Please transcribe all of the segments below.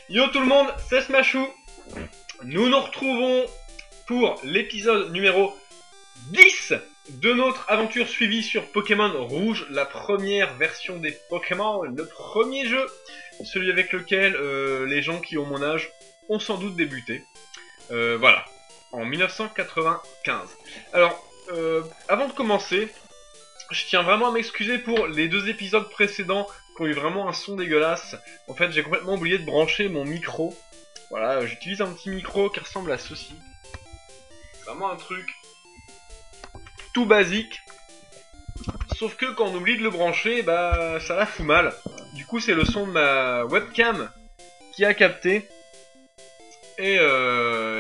Yo tout le monde, c'est Smashou. Nous nous retrouvons pour l'épisode numéro 10 de notre aventure suivie sur Pokémon Rouge, la première version des Pokémon, le premier jeu, celui avec lequel les gens qui ont mon âge ont sans doute débuté. Voilà, en 1995. Alors, avant de commencer, je tiens vraiment à m'excuser pour les deux épisodes précédents qui ont eu vraiment un son dégueulasse. En fait, j'ai complètement oublié de brancher mon micro. Voilà, j'utilise un petit micro qui ressemble à ceci. C'est vraiment un truc tout basique. Sauf que quand on oublie de le brancher, bah ça la fout mal. Du coup, c'est le son de ma webcam qui a capté. Et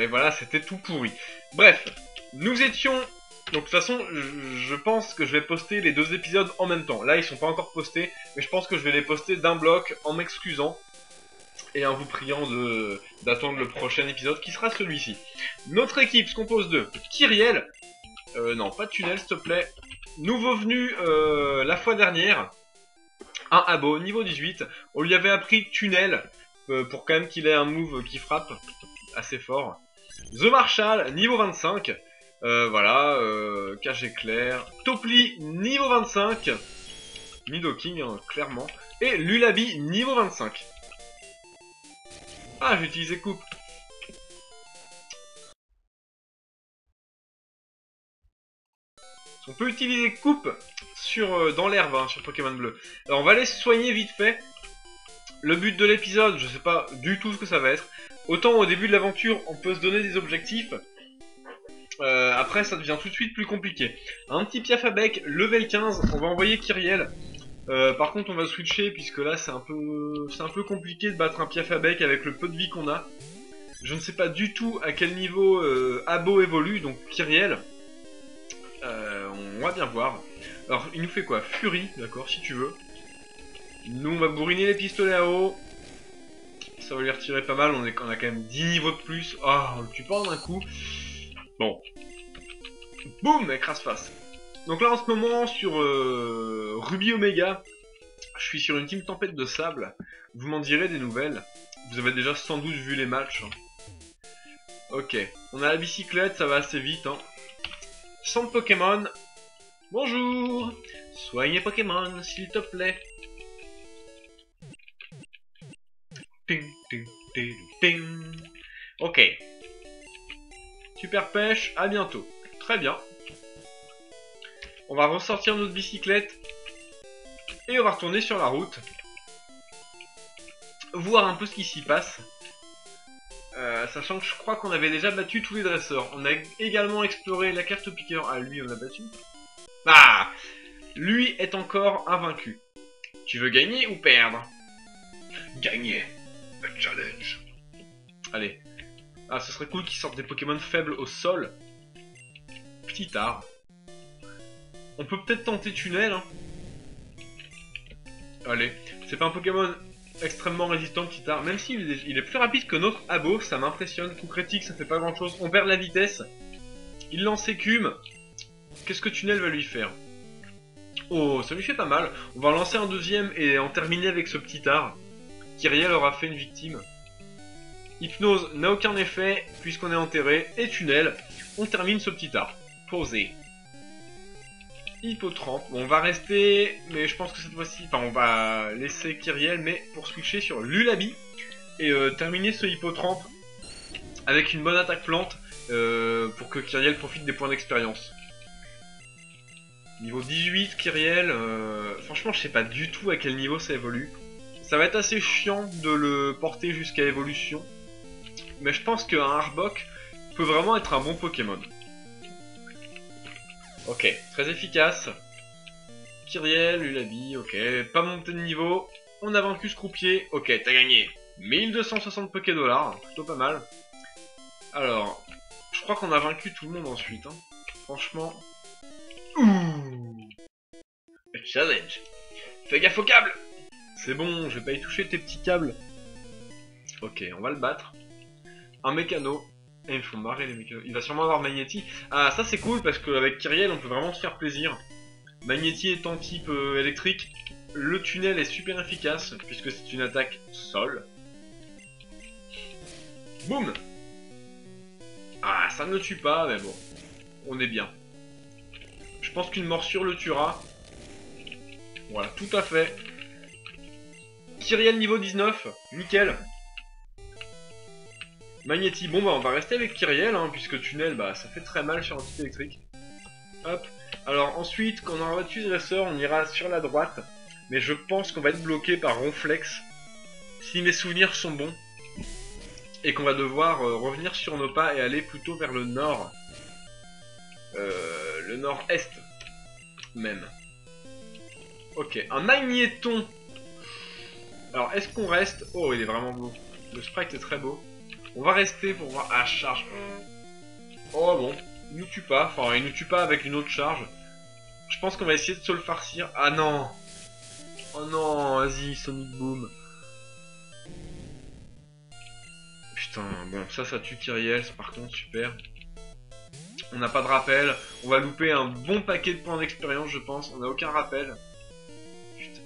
voilà, c'était tout pourri. Bref, nous étions... Donc de toute façon, je pense que je vais poster les deux épisodes en même temps. Là, ils sont pas encore postés, mais je pense que je vais les poster d'un bloc en m'excusant et en vous priant d'attendre le prochain épisode qui sera celui-ci. Notre équipe se compose de Kyriel, non, pas de tunnel, s'il te plaît. Nouveau venu la fois dernière, un abo, niveau 18. On lui avait appris tunnel pour quand même qu'il ait un move qui frappe assez fort. The Marshall, niveau 25. Voilà, Cage éclair, Topli, niveau 25, Nidoking, hein, clairement, et Lulabi, niveau 25. Ah, j'ai utilisé coupe. On peut utiliser coupe sur dans l'herbe, hein, sur Pokémon Bleu. Alors on va aller se soigner vite fait. Le but de l'épisode, je sais pas du tout ce que ça va être. Autant au début de l'aventure, on peut se donner des objectifs. Après ça devient tout de suite plus compliqué. Un petit piaf à bec, level 15, on va envoyer Kyriel. Par contre on va switcher puisque là c'est un peu compliqué de battre un piaf à bec avec le peu de vie qu'on a. Je ne sais pas du tout à quel niveau Abo évolue, donc Kyriel. On va bien voir. Alors il nous fait quoi? Fury, d'accord, si tu veux. Nous on va bourriner les pistolets à eau. Ça va lui retirer pas mal, on a quand même 10 niveaux de plus. Ah, oh, tu parles d'un coup. Bon. Boum, écrase face. Donc là en ce moment sur Ruby Omega, je suis sur une team tempête de sable. Vous m'en direz des nouvelles. Vous avez déjà sans doute vu les matchs. Hein. Ok, on a la bicyclette, ça va assez vite. Hein. Centre Pokémon. Bonjour. Soignez Pokémon, s'il te plaît. Ting, ting, ting, ting. Ok. Super pêche, à bientôt. Très bien. On va ressortir notre bicyclette. Et on va retourner sur la route. Voir un peu ce qui s'y passe. Sachant que je crois qu'on avait déjà battu tous les dresseurs. On a également exploré la carte piqueur. Ah, lui, on a battu. Ah! Lui est encore invaincu. Tu veux gagner ou perdre? Gagner. A challenge. Allez. Ah, ce serait cool qu'ils sortent des Pokémon faibles au sol. Petit art. On peut peut-être tenter tunnel. Hein. Allez. C'est pas un Pokémon extrêmement résistant, petit art. Même s'il est plus rapide que notre Abo, ça m'impressionne. Coup critique, ça fait pas grand chose. On perd la vitesse. Il lance écume. Qu'est-ce que tunnel va lui faire? Oh, ça lui fait pas mal. On va en lancer un deuxième et en terminer avec ce petit art. Kyriel aura fait une victime. Hypnose n'a aucun effet puisqu'on est enterré. Et tunnel, on termine ce petit art. Posé. Hippotrampe. Bon, on va rester, mais je pense que cette fois-ci, enfin on va laisser Kyriel, mais pour switcher sur Lulabi et terminer ce Hippotrampe avec une bonne attaque plante pour que Kyriel profite des points d'expérience. Niveau 18, Kyriel, franchement je sais pas du tout à quel niveau ça évolue. Ça va être assez chiant de le porter jusqu'à évolution. Mais je pense qu'un Arbok peut vraiment être un bon Pokémon. Ok, très efficace. Kyriel, Lulabi, ok. Pas monté de niveau. On a vaincu ce croupier. Ok, t'as gagné 1260 Pokédollars. Plutôt pas mal. Alors, je crois qu'on a vaincu tout le monde ensuite. Hein. Franchement. Ouh. Challenge. Fais gaffe au câble. C'est bon, je vais pas y toucher tes petits câbles. Ok, on va le battre. Un mécano. Et ils me font marrer les mécanos. Il va sûrement avoir Magnéti. Ah, ça c'est cool parce qu'avec Kyriel, on peut vraiment se faire plaisir. Magnéti étant type électrique, le tunnel est super efficace puisque c'est une attaque sol. Boum. Ah, ça ne le tue pas, mais bon. On est bien. Je pense qu'une morsure le tuera. Voilà, tout à fait. Kyriel niveau 19. Nickel. Magnéti. Bon, bah, on va rester avec Kyriel, hein, puisque tunnel, bah, ça fait très mal sur un type électrique. Hop. Alors, ensuite, quand on aura battu Dresseur, on ira sur la droite. Mais je pense qu'on va être bloqué par Ronflex. Si mes souvenirs sont bons. Et qu'on va devoir revenir sur nos pas et aller plutôt vers le nord. Le nord-est. Même. Ok, un magnéton. Alors, est-ce qu'on reste? Oh, il est vraiment beau. Le sprite est très beau. On va rester pour voir... Ah, charge. Oh, bon. Il nous tue pas. Enfin, il nous tue pas avec une autre charge. Je pense qu'on va essayer de se le farcir. Ah, non. Oh, non. Vas-y, Sonic Boom. Putain, bon, ça tue Kyriel. Par contre, super. On n'a pas de rappel. On va louper un bon paquet de points d'expérience, je pense. On n'a aucun rappel. Putain.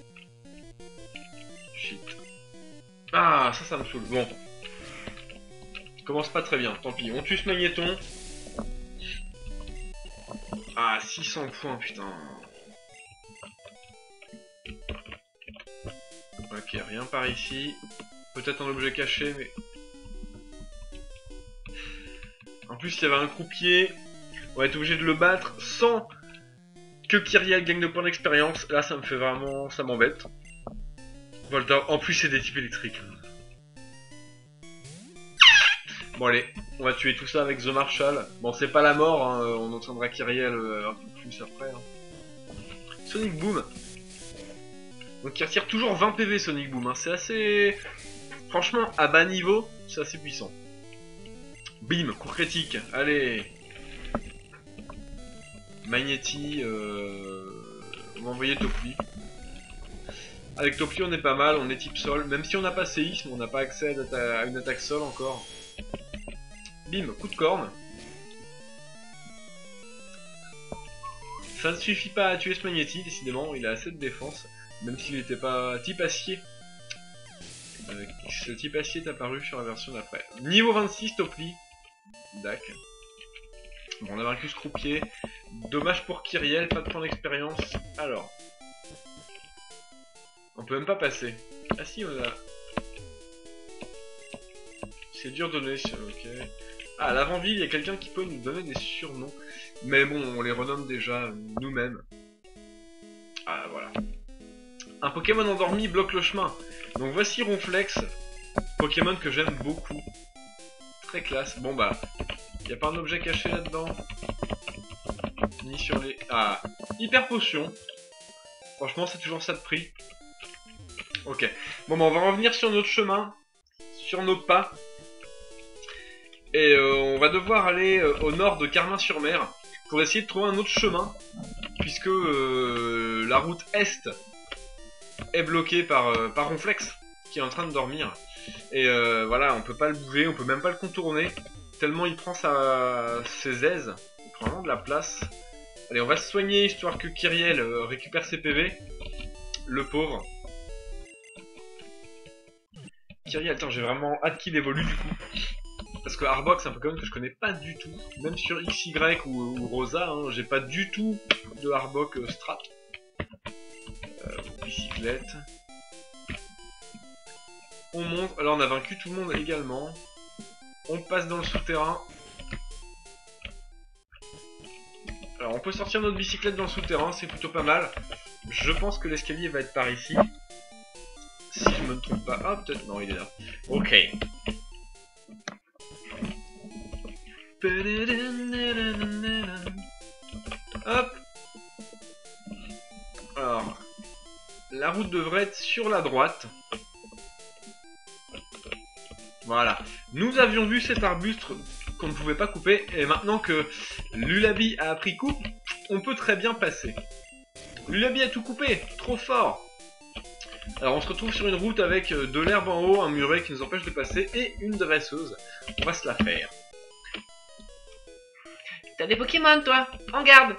Shit. Ah, ça me saoule. Bon. Commence pas très bien, tant pis. On tue ce magnéton. Ah, 600 points, putain. Ok, rien par ici. Peut-être un objet caché, mais... En plus, il y avait un croupier. On va être obligé de le battre sans que Kyriel gagne de points d'expérience. Là, ça me fait vraiment... ça m'embête. Volta, en plus, c'est des types électriques. Bon, allez, on va tuer tout ça avec The Marshall. Bon, c'est pas la mort, hein, on entendra Kyriel un peu plus après. Hein. Sonic Boom. Donc, il retire toujours 20 PV, Sonic Boom. Hein. C'est assez... Franchement, à bas niveau, c'est assez puissant. Bim, coup critique. Allez. Magnéti, on va envoyer Topli. Avec Topli, on est pas mal, on est type sol. Même si on n'a pas séisme, on n'a pas accès à une attaque sol encore. Bim, coup de corne. Ça ne suffit pas à tuer ce Magnéti, décidément, il a assez de défense. Même s'il n'était pas type acier. Ce type acier est apparu sur la version d'après. Niveau 26, Topli. Dac. Bon, on a vaincu ce croupier. Dommage pour Kyriel, pas de point d'expérience. Alors. On peut même pas passer. Ah si, on a... C'est dur de donner, ok. Ah, à l'avant-ville, il y a quelqu'un qui peut nous donner des surnoms. Mais bon, on les renomme déjà nous-mêmes. Ah, voilà. Un Pokémon endormi bloque le chemin. Donc voici Ronflex. Pokémon que j'aime beaucoup. Très classe. Bon bah, y a pas un objet caché là-dedans? Ni sur les... Ah, hyper potion. Franchement, c'est toujours ça de prix. Ok. Bon bah, on va revenir sur notre chemin. Sur nos pas. Et on va devoir aller au nord de Carmin-sur-Mer. Pour essayer de trouver un autre chemin. Puisque la route est est bloqué par Ronflex qui est en train de dormir et voilà, on peut pas le bouger, on peut même pas le contourner tellement il prend ses aises, il prend vraiment de la place. Allez, on va se soigner histoire que Kyriel récupère ses PV, le pauvre Kyriel. Attends, j'ai vraiment hâte qu'il évolue du coup parce que Arbok c'est un Pokémon que je connais pas du tout, même sur XY ou Rosa, hein, j'ai pas du tout de Arbok strat. Bicyclette. On monte. Alors on a vaincu tout le monde également. On passe dans le souterrain. Alors on peut sortir notre bicyclette dans le souterrain, c'est plutôt pas mal. Je pense que l'escalier va être par ici. Si je me trompe pas. Ah peut-être, non il est là. Ok. Hop. Alors. La route devrait être sur la droite. Voilà. Nous avions vu cet arbuste qu'on ne pouvait pas couper. Et maintenant que Lulabi a appris coup, on peut très bien passer. Lulabi a tout coupé. Trop fort. Alors on se retrouve sur une route avec de l'herbe en haut, un muret qui nous empêche de passer et une dresseuse. On va se la faire. T'as des Pokémon toi? En garde.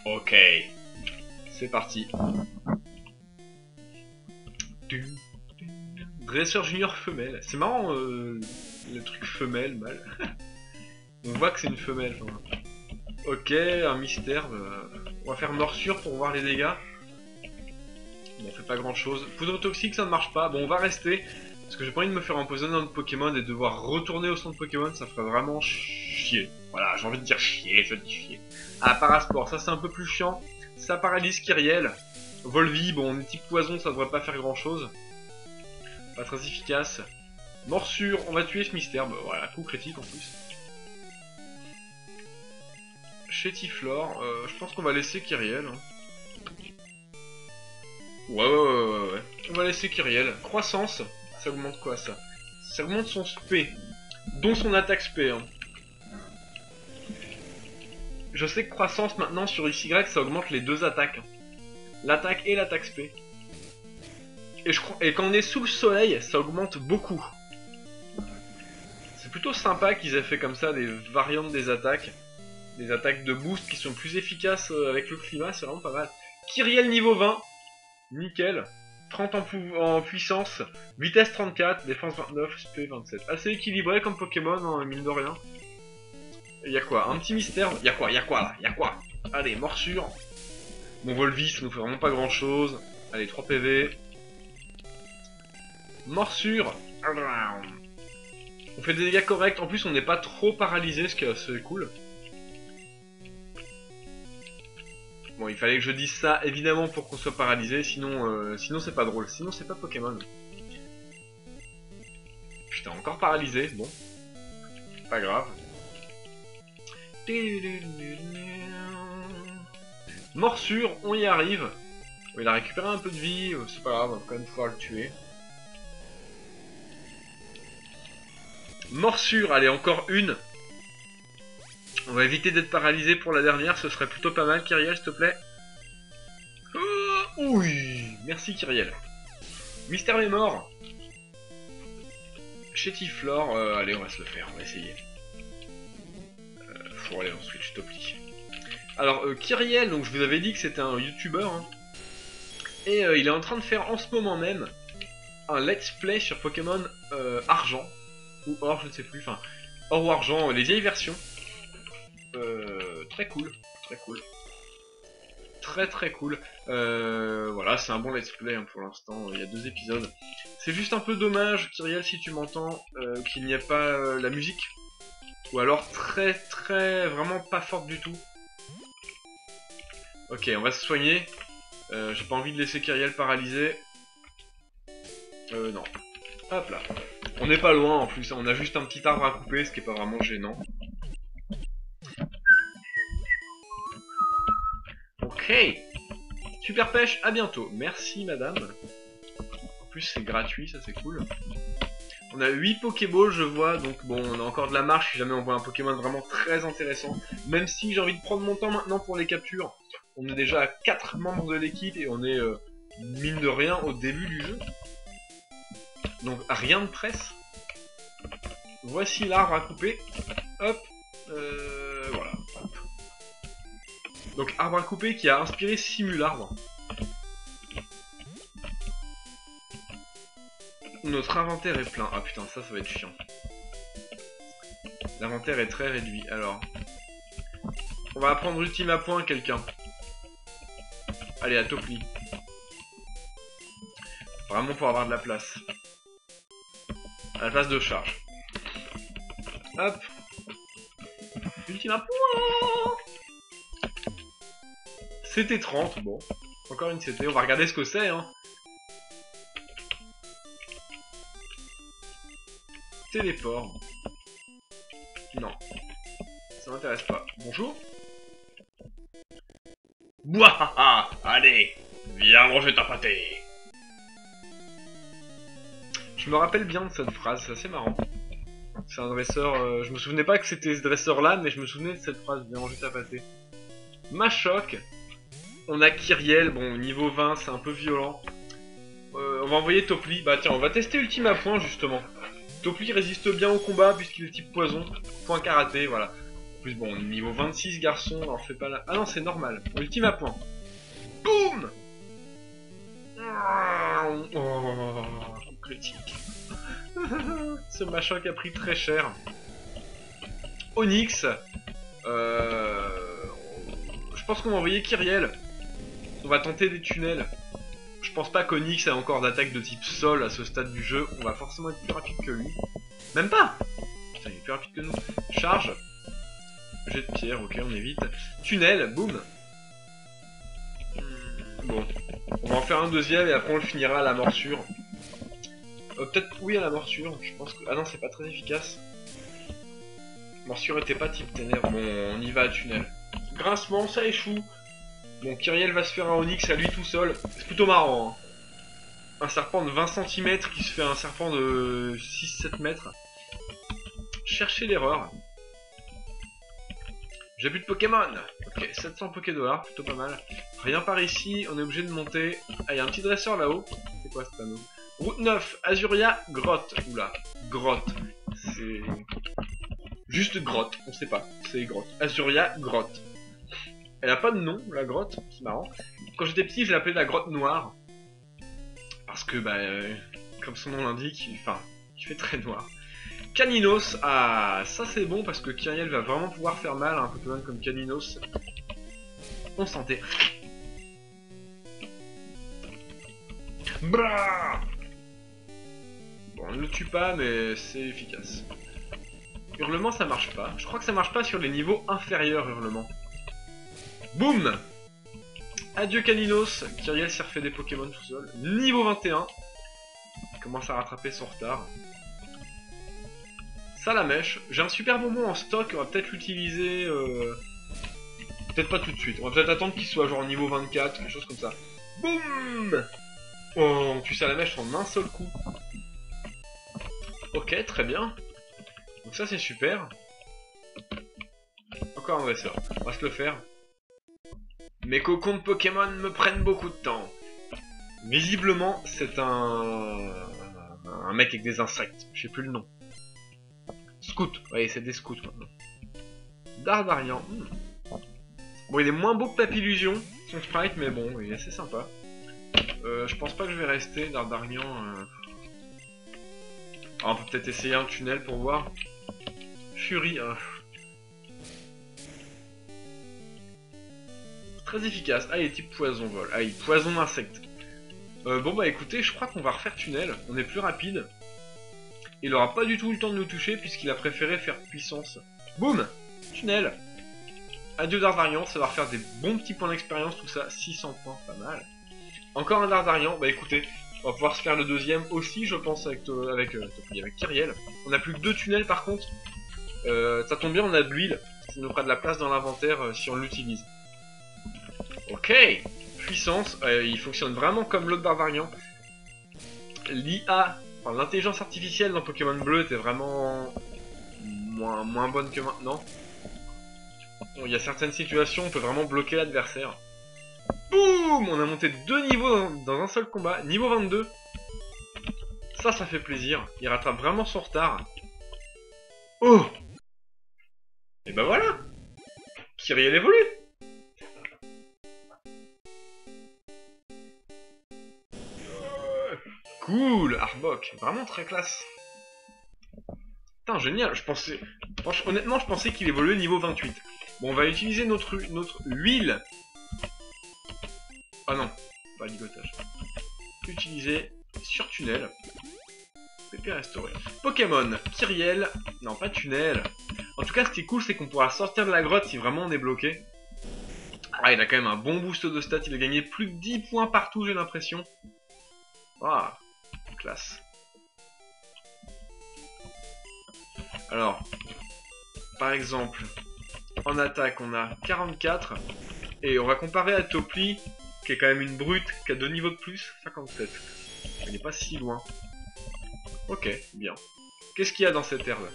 Ok. C'est parti. Dresseur junior femelle. C'est marrant, Le truc femelle, mal. On voit que c'est une femelle. Enfin. Ok, un mystère. On va faire morsure pour voir les dégâts. Bon, on fait pas grand chose. Poudre toxique, ça ne marche pas. Bon, on va rester. Parce que j'ai pas envie de me faire empoisonner dans le Pokémon et devoir retourner au centre Pokémon, ça ferait vraiment chier. Voilà, j'ai envie de dire chier, je dis chier. Ah, Parasport, ça c'est un peu plus chiant. Ça paralyse Kyriel. Volvi, bon, un petit poison, ça devrait pas faire grand chose. Pas très efficace. Morsure, on va tuer ce mystère. Bah, voilà, coup critique en plus. Chétiflore, je pense qu'on va laisser Kyriel. Hein. Ouais. On va laisser Kyriel. Croissance, ça augmente quoi ça? Ça augmente son SP, dont son attaque SP. Hein. Je sais que croissance maintenant sur XY ça augmente les deux attaques. L'attaque et l'attaque SP. Et quand on est sous le soleil, ça augmente beaucoup. C'est plutôt sympa qu'ils aient fait comme ça des variantes des attaques. Des attaques de boost qui sont plus efficaces avec le climat, c'est vraiment pas mal. Kyriel niveau 20. Nickel. 30 en puissance. Vitesse 34, défense 29, SP 27. Assez équilibré comme Pokémon, hein, mine de rien. Y'a quoi? Un petit mystère? Y'a quoi là? Y'a quoi? Allez, morsure. Mon Volvi, ça nous fait vraiment pas grand chose. Allez, 3 PV. Morsure. On fait des dégâts corrects. En plus, on n'est pas trop paralysé, ce qui est assez cool. Bon, il fallait que je dise ça, évidemment, pour qu'on soit paralysé. Sinon, sinon c'est pas drôle. Sinon, c'est pas Pokémon. Putain, encore paralysé. Bon. Pas grave. Morsure, on y arrive. Il a récupéré un peu de vie, c'est pas grave, on va quand même pouvoir le tuer. Morsure, allez, encore une. On va éviter d'être paralysé pour la dernière, ce serait plutôt pas mal, Kyriel, s'il te plaît. Oui, merci Kyriel. Mystère est mort. Chétiflore, allez, on va se le faire, on va essayer. Faut aller en switch, top lit. Alors, Kyriel, donc je vous avais dit que c'était un youtubeur, hein, et il est en train de faire en ce moment même un let's play sur Pokémon Argent, ou Or, je ne sais plus, enfin, Or ou Argent, les vieilles versions. Très cool, très cool. Très cool. Voilà, c'est un bon let's play hein, pour l'instant, il y a 2 épisodes. C'est juste un peu dommage, Kyriel, si tu m'entends, qu'il n'y ait pas la musique. Ou alors vraiment pas forte du tout. Ok, on va se soigner. J'ai pas envie de laisser Kyriel paralysé. Non. Hop là. On n'est pas loin en plus, on a juste un petit arbre à couper, ce qui est pas vraiment gênant. Ok. Super pêche, à bientôt. Merci madame. En plus c'est gratuit, ça c'est cool. On a 8 Pokéballs, je vois, donc bon, on a encore de la marche si jamais on voit un Pokémon vraiment très intéressant. Même si j'ai envie de prendre mon temps maintenant pour les captures. On est déjà à 4 membres de l'équipe et on est, mine de rien, au début du jeu. Donc rien de presse. Voici l'arbre à couper. Hop. Voilà. Hop. Donc arbre à couper qui a inspiré Simularbre. Notre inventaire est plein. Ah putain, ça va être chiant. L'inventaire est très réduit. Alors, on va apprendre ultime point à quelqu'un. Allez, à Topli. Vraiment pour avoir de la place. À la place de charge. Hop. Ultime point. CT 30, bon. Encore une CT, on va regarder ce que c'est, hein. Téléport. Non. Ça m'intéresse pas. Bonjour. Bouahaha. Allez, viens manger ta pâtée. Je me rappelle bien de cette phrase, c'est assez marrant. C'est un dresseur, je me souvenais pas que c'était ce dresseur là, mais je me souvenais de cette phrase, viens manger ta pâtée. Machoc. On a Kyriel, bon niveau 20 c'est un peu violent. On va envoyer Topli, bah tiens on va tester ultime à point justement. Topli résiste bien au combat puisqu'il est type poison, point karaté, voilà. En plus bon, niveau 26 garçon, alors fais pas là. Ah non c'est normal, ultime à point. Boum. Oh, critique. ce machin qui a pris très cher. Onyx. Je pense qu'on va envoyer Kyriel. On va tenter des tunnels. Je pense pas qu'Onyx ait encore d'attaque de type sol à ce stade du jeu. On va forcément être plus rapide que lui. Même pas. Putain, il est plus rapide que nous. Charge. Jet de pierre, ok, on évite. Tunnel, boum. Bon. On va en faire un deuxième et après on le finira à la morsure. Peut-être oui à la morsure. Je pense que... Ah non, c'est pas très efficace. Morsure était pas type ténèbres. Bon, on y va à tunnel. Grincement, ça échoue. Bon, Kyriel va se faire un Onyx à lui tout seul. C'est plutôt marrant. Hein. Un serpent de 20 cm qui se fait un serpent de 6-7 mètres. Cherchez l'erreur. J'ai plus de Pokémon. Ok, 700 Pokédollars, plutôt pas mal. Rien par ici, on est obligé de monter. Ah, il y a un petit dresseur là-haut. C'est quoi ce panneau? Route 9, Azuria, grotte. Oula, grotte. C'est... juste grotte, on sait pas. C'est grotte. Azuria, grotte. Elle a pas de nom, la grotte, c'est marrant. Quand j'étais petit, je l'appelais la grotte noire. Parce que, bah, comme son nom l'indique, il fait très noir. Caninos, ah, ça c'est bon parce que Kyriel va vraiment pouvoir faire mal à un Pokémon comme Caninos. On sentait. Brrr. Bon, on ne le tue pas, mais c'est efficace. Hurlement, ça marche pas. Je crois que ça marche pas sur les niveaux inférieurs, Hurlement. Boum! Adieu Caninos. Kyriel s'est refait des Pokémon tout seul. Niveau 21. Il commence à rattraper son retard. Salamèche. J'ai un super bonbon en stock. On va peut-être l'utiliser... Peut-être pas tout de suite. On va peut-être attendre qu'il soit genre niveau 24, quelque chose comme ça. Boum! Oh, on tue Salamèche en un seul coup. Ok, très bien. Donc ça c'est super. Encore un dresseur. On va se le faire. Mes cocons de Pokémon me prennent beaucoup de temps. Visiblement, c'est un mec avec des insectes. Je sais plus le nom. Scout. Oui, c'est des scouts maintenant. Dardarian. Bon, il est moins beau que Papillusion, son sprite, mais bon, il est assez sympa. Je pense pas que je vais rester. Dardarian. Ah, on peut peut-être essayer un tunnel pour voir. Fury. Très efficace. Ah, il est type poison vol. Ah, il poison insecte. Bon bah écoutez, je crois qu'on va refaire tunnel. On est plus rapide. Il aura pas du tout le temps de nous toucher puisqu'il a préféré faire puissance. Boum! Tunnel. Adieu Dardarian, ça va refaire des bons petits points d'expérience, tout ça. 600 points, pas mal. Encore un Dardarian. Bah écoutez, on va pouvoir se faire le deuxième aussi, je pense, avec Kyriel. On a plus que 2 tunnels par contre. Ça tombe bien, on a de l'huile. Ça nous fera de la place dans l'inventaire si on l'utilise. Ok, puissance, il fonctionne vraiment comme l'autre Dardarian. L'IA, enfin l'intelligence artificielle dans Pokémon Bleu était vraiment moins bonne que maintenant. Bon, il y a certaines situations, on peut vraiment bloquer l'adversaire. Boum! On a monté 2 niveaux dans un seul combat, niveau 22. Ça fait plaisir, il rattrape vraiment son retard. Oh! Et bah voilà! Kyriel évolue! Cool, Arbok, vraiment très classe. Putain, génial, honnêtement, je pensais qu'il évoluait niveau 28. Bon, on va utiliser notre huile. Ah non, pas ligotage. Utiliser sur tunnel. PP restauré. Pokémon, Kyriel. Non, pas tunnel. En tout cas, ce qui est cool, c'est qu'on pourra sortir de la grotte si vraiment on est bloqué. Ah, il a quand même un bon boost de stats. Il a gagné plus de 10 points partout, j'ai l'impression. Ah, classe. Alors, par exemple, en attaque, on a 44. Et on va comparer à Topli, qui est quand même une brute, qui a 2 niveaux de plus, 57. Elle n'est pas si loin. Ok, bien. Qu'est-ce qu'il y a dans cette herbe?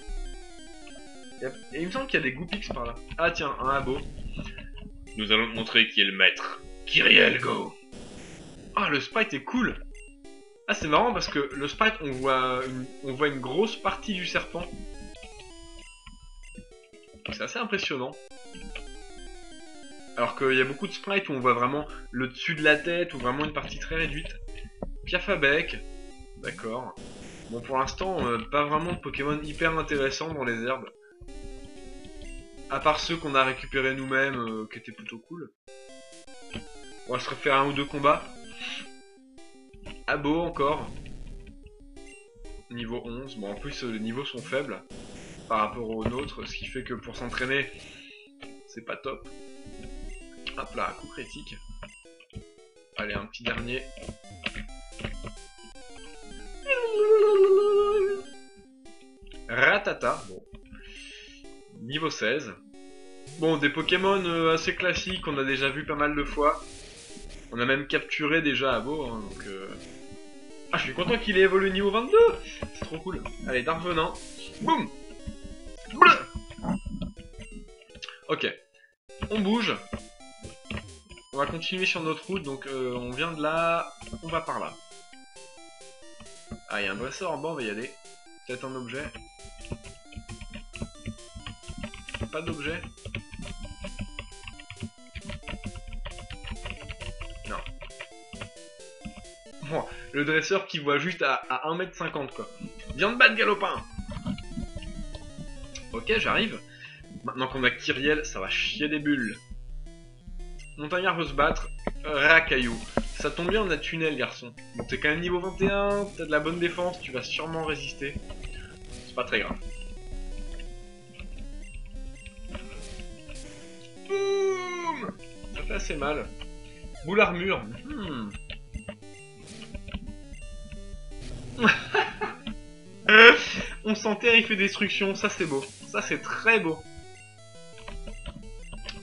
Et il me semble qu'il y a des Goopix par là. Ah tiens, un abo. Nous allons te montrer qui est le maître. Kyriel, go! Ah, le sprite est cool! Ah, c'est marrant parce que le sprite, on voit une grosse partie du serpent. C'est assez impressionnant. Alors qu'il y a beaucoup de sprites où on voit vraiment le dessus de la tête ou vraiment une partie très réduite. Piafabec, d'accord. Bon, pour l'instant, pas vraiment de Pokémon hyper intéressants dans les herbes. À part ceux qu'on a récupérés nous-mêmes, qui étaient plutôt cool. On va se refaire un ou deux combats. Abo encore. Niveau 11. Bon, en plus, les niveaux sont faibles par rapport aux nôtres, ce qui fait que pour s'entraîner, c'est pas top. Hop là, coup critique. Allez, un petit dernier. Ratata, bon. Niveau 16. Bon, des Pokémon assez classiques, on a déjà vu pas mal de fois. On a même capturé déjà Abo, hein, donc... Ah, je suis content qu'il ait évolué niveau 22. C'est trop cool. Allez, Darvenant. Boum. Ok. On bouge. On va continuer sur notre route, donc on vient de là, on va par là. Ah, il y a un dresseur en bas, on va y aller. Peut-être un objet. Pas d'objet. Non. Bon, le dresseur qui voit juste à 1m50 quoi. Viens de battre Galopin. Ok, j'arrive. Maintenant qu'on a Kyriel, ça va chier des bulles. Montagnard veut se battre. Racaillou. Ça tombe bien, on a Tunnel, garçon. Bon, t'es quand même niveau 21, t'as de la bonne défense, tu vas sûrement résister. C'est pas très grave. Boum. Ça fait assez mal. Boule armure. On s'enterre, il fait destruction, ça c'est beau. Ça c'est très beau.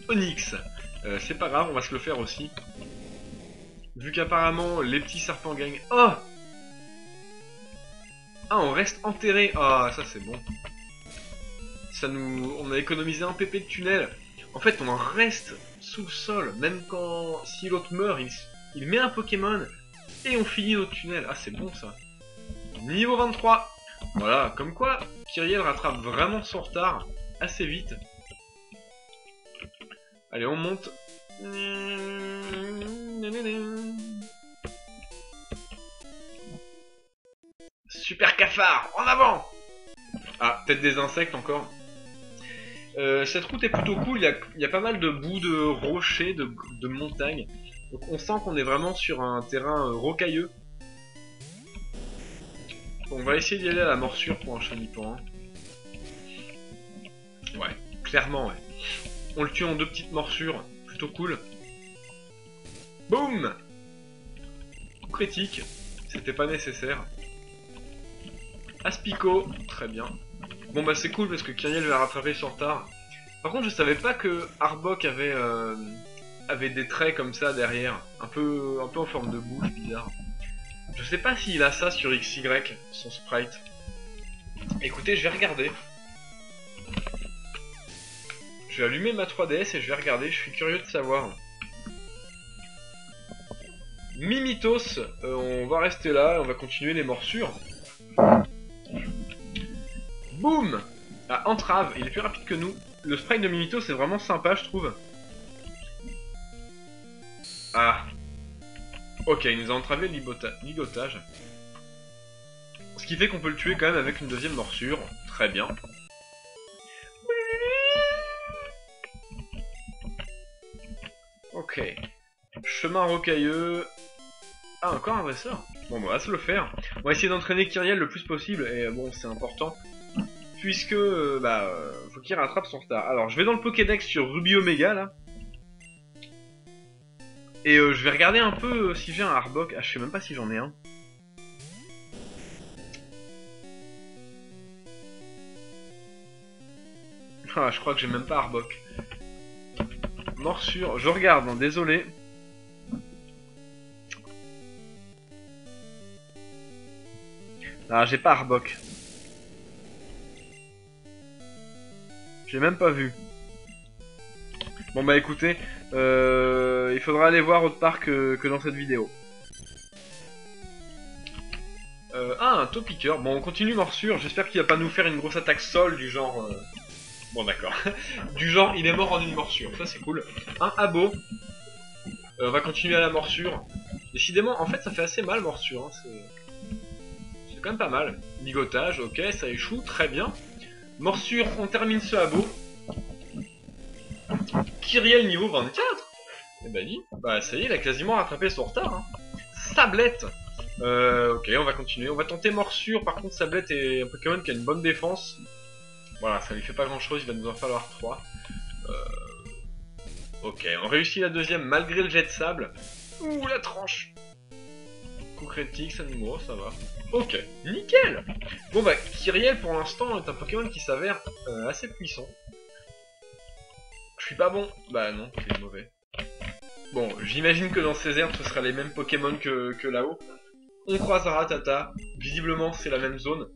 Onyx. C'est pas grave, on va se le faire aussi. Vu qu'apparemment les petits serpents gagnent. Oh! Ah, on reste enterré. Ah, ça c'est bon. Ça nous... On a économisé un PP de tunnel. En fait, on en reste sous le sol. Même quand... Si l'autre meurt, il met un Pokémon. Et on finit notre tunnel. Ah, c'est bon ça. Niveau 23. Voilà, comme quoi, Kyriel rattrape vraiment son retard assez vite. Allez, on monte. Super cafard, en avant! Ah, peut-être des insectes encore. Cette route est plutôt cool, il y a pas mal de bouts de rochers, de montagnes. Donc on sent qu'on est vraiment sur un terrain rocailleux. On va essayer d'y aller à la morsure pour un chenipan. Ouais, clairement, ouais. On le tue en 2 petites morsures, plutôt cool. Boum! Coup critique, c'était pas nécessaire. Aspico, très bien. Bon bah c'est cool parce que Kyriel va rattraper son retard. Par contre je savais pas que Arbok avait des traits comme ça derrière, un peu en forme de bouche bizarre. Je sais pas s'il a ça sur XY, son sprite. Écoutez, je vais regarder. Je vais allumer ma 3DS et je vais regarder, je suis curieux de savoir. Mimitos, on va rester là, on va continuer les morsures. Boum! Ah, entrave, il est plus rapide que nous. Le sprite de Mimitos c'est vraiment sympa, je trouve. Ah. Ok, il nous a entravé le ligotage. Ce qui fait qu'on peut le tuer quand même avec une 2e morsure. Très bien. Ok. Chemin rocailleux. Ah, encore un dresseur. Bon, bah, on va se le faire. On va essayer d'entraîner Kyriel le plus possible. Et bon, c'est important. Puisque, faut qu'il rattrape son retard. Alors, je vais dans le Pokédex sur Ruby Omega, là. Et je vais regarder un peu si j'ai un Arbok. Ah, je sais même pas si j'en ai un. Ah, je crois que j'ai même pas Arbok. Morsure, je regarde, hein, désolé. Ah, j'ai pas Arbok. J'ai même pas vu. Bon bah écoutez, il faudra aller voir autre part que dans cette vidéo. Ah, un Topiqueur. Bon, on continue morsure. J'espère qu'il va pas nous faire une grosse attaque sol du genre... Bon, d'accord. Du genre, il est mort en une morsure. Ça, c'est cool. Un Abo. On va continuer à la morsure. Décidément, en fait, ça fait assez mal, morsure. Hein. C'est quand même pas mal. Ligotage, ok, ça échoue, très bien. Morsure, on termine ce abo. Kyriel niveau 24. Eh ben dis, bah ça y est, il a quasiment rattrapé son retard. Hein. Sablette. Ok, on va continuer. On va tenter Morsure. Par contre, Sablette est un Pokémon qui a une bonne défense. Voilà, ça lui fait pas grand chose, il va nous en falloir 3. Ok, on réussit la deuxième malgré le jet de sable. Ouh, la tranche. Coup critique, Sanimo, ça va. Ok, nickel. Bon bah, Kyriel pour l'instant est un Pokémon qui s'avère assez puissant. Je suis pas bon. Bah non, c'est mauvais. Bon, j'imagine que dans ces airs, ce sera les mêmes Pokémon que là-haut. On croise Rattata. Visiblement, c'est la même zone.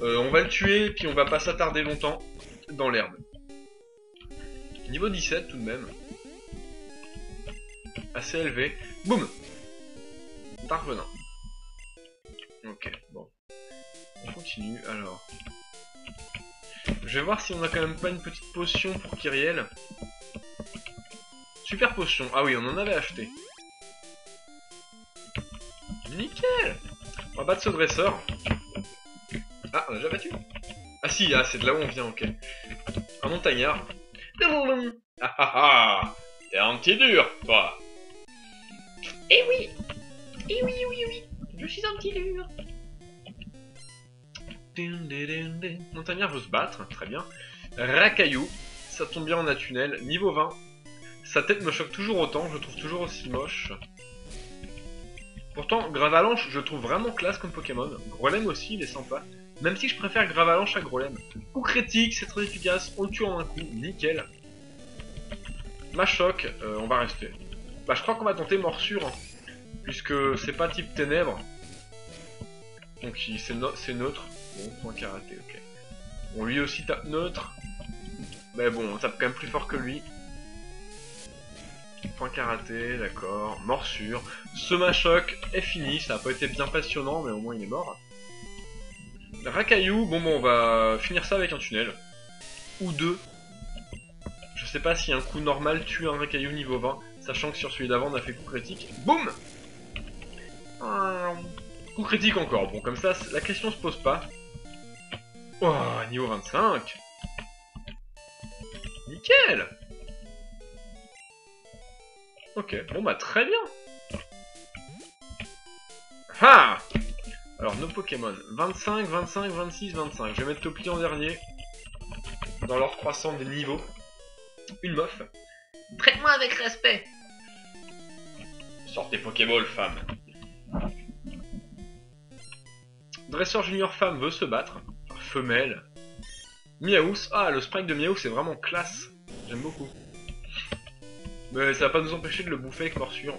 On va le tuer, puis on va pas s'attarder longtemps dans l'herbe. Niveau 17 tout de même. Assez élevé. Boum! Darvenin. Ok, bon. On continue, alors. Je vais voir si on a quand même pas une petite potion pour Kyriel. Super potion. Ah oui, on en avait acheté. Nickel! On va battre ce dresseur. Ah, on a déjà battu? Ah si, ah, c'est de là où on vient, ok. Un montagnard. Ah ah ah! T'es un petit dur, toi! Eh oui! Eh oui, oui, oui! Je suis un petit dur! Montagnard veut se battre, très bien. Rakaillou, ça tombe bien, on a tunnel. Niveau 20. Sa tête me choque toujours autant, je le trouve toujours aussi moche. Pourtant, Gravalanche, je le trouve vraiment classe comme Pokémon. Grolem aussi, il est sympa. Même si je préfère Gravalanche à Grolem. Coup critique, c'est très efficace, on le tue en un coup, nickel. Machoc, on va rester. Bah je crois qu'on va tenter Morsure, hein, puisque c'est pas type ténèbres. Donc c'est neutre. Bon, point karaté, ok. Bon, lui aussi tape neutre. Mais bon, on tape quand même plus fort que lui. Point karaté, d'accord. Morsure. Ce Machoc est fini, ça a pas été bien passionnant, mais au moins il est mort. Rakaillou, bon, on va finir ça avec un tunnel. Ou deux. Je sais pas si un coup normal tue un Rakaillou niveau 20, sachant que sur celui d'avant on a fait coup critique. Boum! Coup critique encore, bon comme ça la question se pose pas. Oh, niveau 25. Nickel! Ok, bon bah très bien. Ah! Alors nos Pokémon, 25, 25, 26, 25. Je vais mettre Topli en dernier. Dans l'ordre croissant des niveaux. Une meuf. Traite-moi avec respect! Sortez Pokéball, femme. Dresseur junior femme veut se battre. Femelle. Miaous. Ah, le sprite de Miaous est vraiment classe. J'aime beaucoup. Mais ça va pas nous empêcher de le bouffer avec Morsure.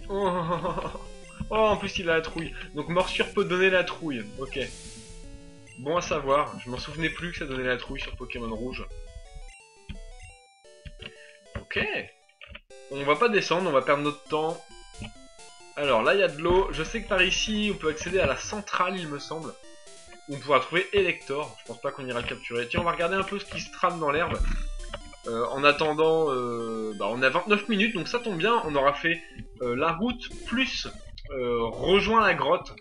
Oh, en plus il a la trouille. Donc Morsure peut donner la trouille. Ok. Bon à savoir. Je m'en souvenais plus que ça donnait la trouille sur Pokémon Rouge. Ok. On va pas descendre, on va perdre notre temps. Alors là il y a de l'eau. Je sais que par ici on peut accéder à la centrale il me semble. Où on pourra trouver Elector. Je pense pas qu'on ira le capturer. Tiens, on va regarder un peu ce qui se trame dans l'herbe. En attendant, on a 29 minutes, donc ça tombe bien, on aura fait la route plus rejoint la grotte.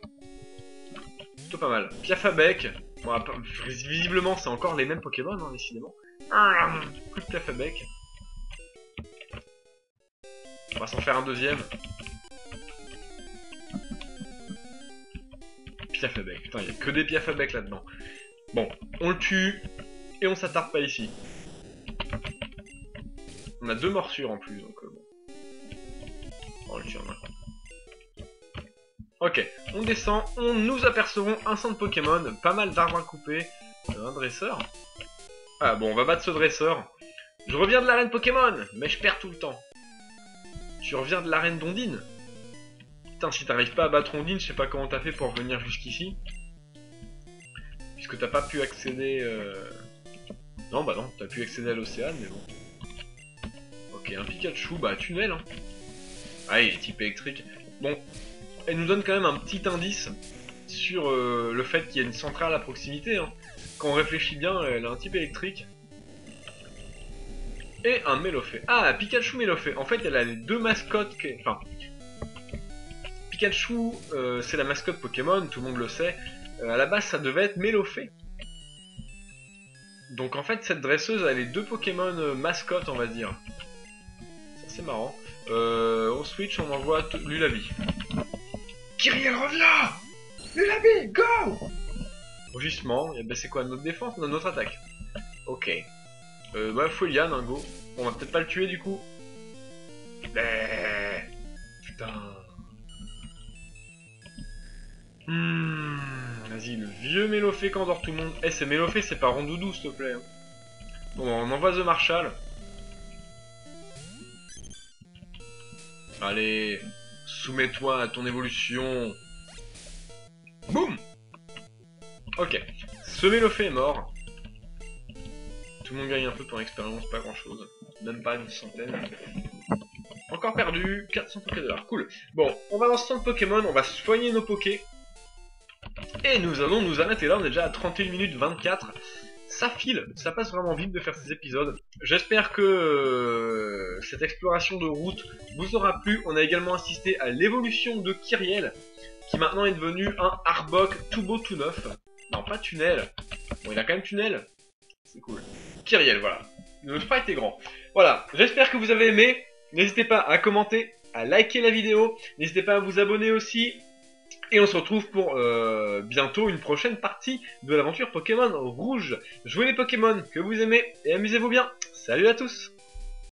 Plutôt pas mal. Piafabec, bon, visiblement c'est encore les mêmes Pokémon, hein, décidément. Plus de Piafabec. On va s'en faire un deuxième. Piafabec, putain, il n'y a que des Piafabec là-dedans. Bon, on le tue, et on s'attarde pas ici. On a 2 morsures en plus, donc bon. On le tue en un. Ok, on descend, nous apercevons un centre Pokémon, pas mal d'arbres à couper, un dresseur. Ah bon, on va battre ce dresseur. Je reviens de l'arène Pokémon, mais je perds tout le temps. Tu reviens de l'arène d'Ondine? Putain, si t'arrives pas à battre Ondine, je sais pas comment t'as fait pour venir jusqu'ici. Puisque t'as pas pu accéder... Non, bah non, t'as pu accéder à l'océan, mais bon. Ok, un Pikachu, bah tunnel, hein. Ah, il est type électrique. Bon, elle nous donne quand même un petit indice sur le fait qu'il y a une centrale à proximité, hein. Quand on réfléchit bien, elle a un type électrique. Et un Mélofée. Ah, Pikachu Mélofée. En fait, elle a les deux mascottes... Enfin... Pikachu, c'est la mascotte Pokémon, tout le monde le sait. À la base, ça devait être Mélofée. Donc en fait, cette dresseuse, elle est deux Pokémon mascottes, on va dire. C'est marrant. On switch, on envoie Lulabi. Kyriel, reviens! Lulabi, go! Rugissement, et ben c'est quoi notre défense? Notre attaque. Ok. Bah, Folian, hein, go. On va peut-être pas le tuer du coup. Putain. Vas-y, le vieux Mélofée qui endort tout le monde. Eh, c'est Mélofée, c'est pas Rondoudou, s'il te plaît. Bon, on envoie The Marshal. Allez, soumets-toi à ton évolution. Boum. Ok, ce Mélofée est mort. Tout le monde gagne un peu pour expérience, pas grand chose. Même pas une centaine. Encore perdu, 400 $. Cool. Bon, on va dans ce centre Pokémon, on va soigner nos Pokés. Et nous allons nous arrêter là, on est déjà à 31 minutes 24. Ça file, ça passe vraiment vite de faire ces épisodes. J'espère que cette exploration de route vous aura plu. On a également assisté à l'évolution de Kyriel, qui maintenant est devenu un Arbok tout beau tout neuf. Non, pas tunnel. Bon, il a quand même tunnel. C'est cool. Kyriel, voilà. Le sprite est grand. Voilà, j'espère que vous avez aimé. N'hésitez pas à commenter, à liker la vidéo. N'hésitez pas à vous abonner aussi. Et on se retrouve pour bientôt une prochaine partie de l'aventure Pokémon Rouge. Jouez les Pokémon que vous aimez et amusez-vous bien. Salut à tous!